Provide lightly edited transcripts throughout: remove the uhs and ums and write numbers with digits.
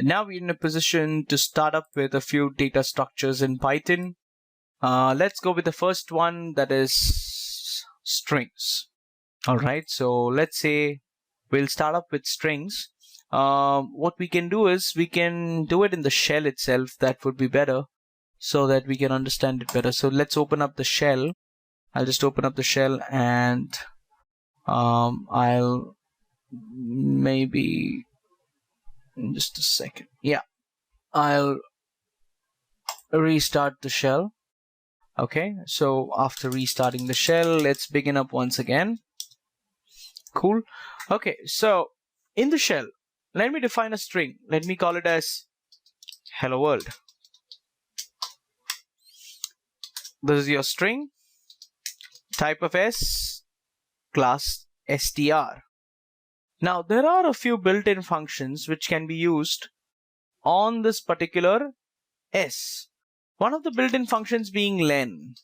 Now we're in a position to start up with a few data structures in Python. Let's go with the first one, that is strings. All right, so let's say we'll start up with strings. What we can do is we can do it in the shell itself. That would be better so that we can understand it better. So let's open up the shell. I'll just open up the shell and I'll maybe in just a second. Yeah, I'll restart the shell. Okay, so after restarting the shell, let's begin up once again. Cool. Okay, so in the shell, let me define a string. Let me call it as hello world. This is your string, type of S, class str. Now there are a few built-in functions which can be used on this particular S. One of the built-in functions being len.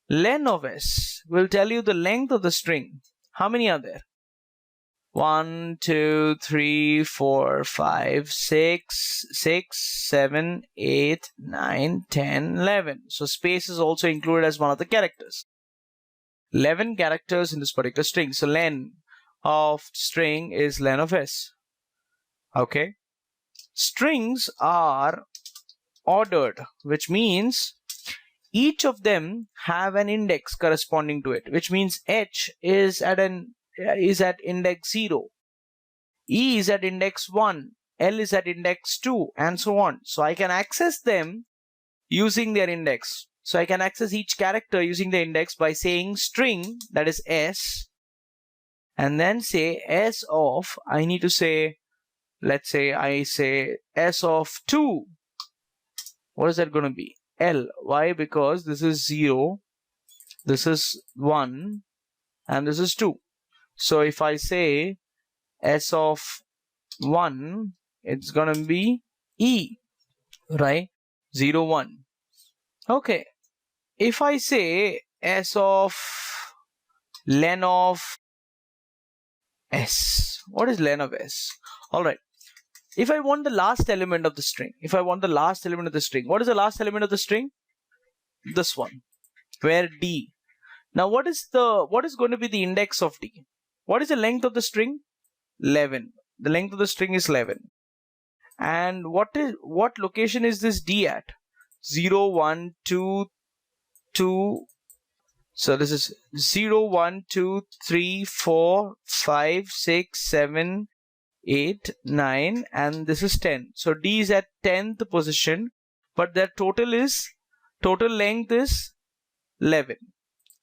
Len of S will tell you the length of the string. How many are there? 1, 2, 3, 4, 5, 6, 7, 8, 9, 10, 11. So space is also included as one of the characters. 11 characters in this particular string. So len of string is len of S. Okay. Strings are ordered, which means each of them have an index corresponding to it, which means H is at index 0, E is at index 1, L is at index 2, and so on. So I can access them using their index. So I can access each character using the index by saying string, that is S, and then say S of, I need to say, let's say I say S of 2. What is that going to be? L. Why? Because this is 0, this is 1, and this is 2. So if I say S of 1, it's going to be E, right? 0, 1. Okay. If I say S of len of S, what is len of S? All right. If I want the last element of the string, what is the last element of the string? This one, where D. Now what is going to be the index of D? What is the length of the string? 11. The length of the string is 11. And what location is this D at? 0, 1, 2, 2. So this is 0, 1, 2, 3, 4, 5, 6, 7, 8, 9, and this is 10. So D is at 10th position, but their total length is 11,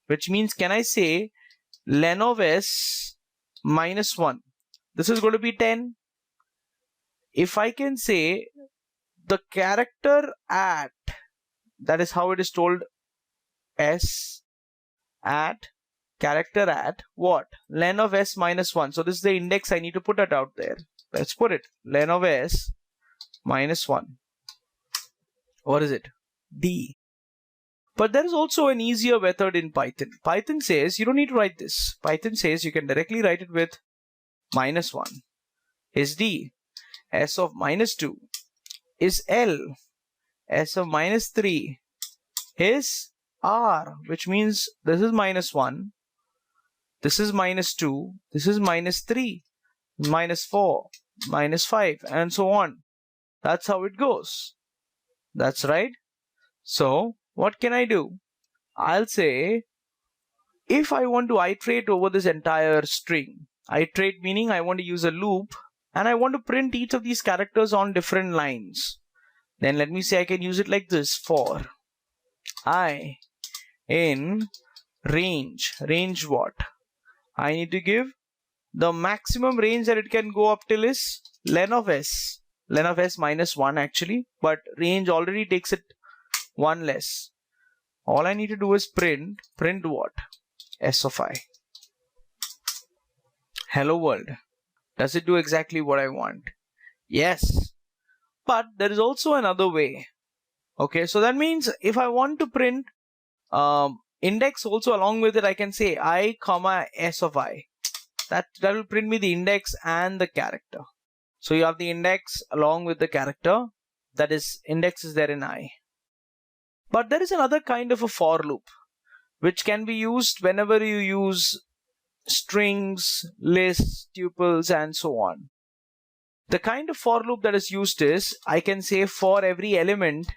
which means can I say len of S minus 1? This is going to be 10. If I can say the character at, that is how it is told, S at, character at what? Len of S minus 1. So this is the index I need to put it out there. Let's put it. Len of S minus 1. What is it? D. But there is also an easier method in Python. Python says you don't need to write this. Python says you can directly write it with minus 1 is D. S of minus 2 is L. S of minus 3 is R, which means this is minus 1. This is minus 2, this is minus 3, minus 4, minus 5, and so on. That's how it goes. That's right. So what can I do? I'll say if I want to iterate over this entire string, iterate meaning I want to use a loop and I want to print each of these characters on different lines. Then let me say I can use it like this: for I in range. Range what? I need to give the maximum range that it can go up till is len of S. Len of S minus 1 actually, but range already takes it 1 less. All I need to do is print what? S of I. Hello world. Does it do exactly what I want? Yes. But there is also another way. Okay, so that means if I want to print index also along with it, I can say I comma S of I. That will print me the index and the character. So you have the index along with the character, that is index is there in I. But there is another kind of a for loop which can be used whenever you use strings, lists, tuples, and so on. The kind of for loop that is used is, I can say for every element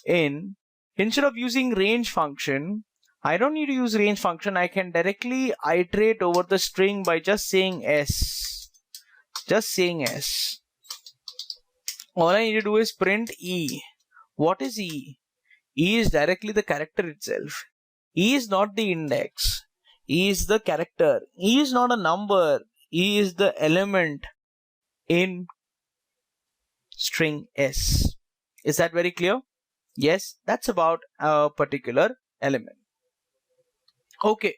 in, instead of using range function, I don't need to use range function. I can directly iterate over the string by just saying s. Just saying s. All I need to do is print e. What is e? E is directly the character itself. E is not the index. E is the character. E is not a number. E is the element in string s. Is that very clear? Yes, that's about a particular element. Okay,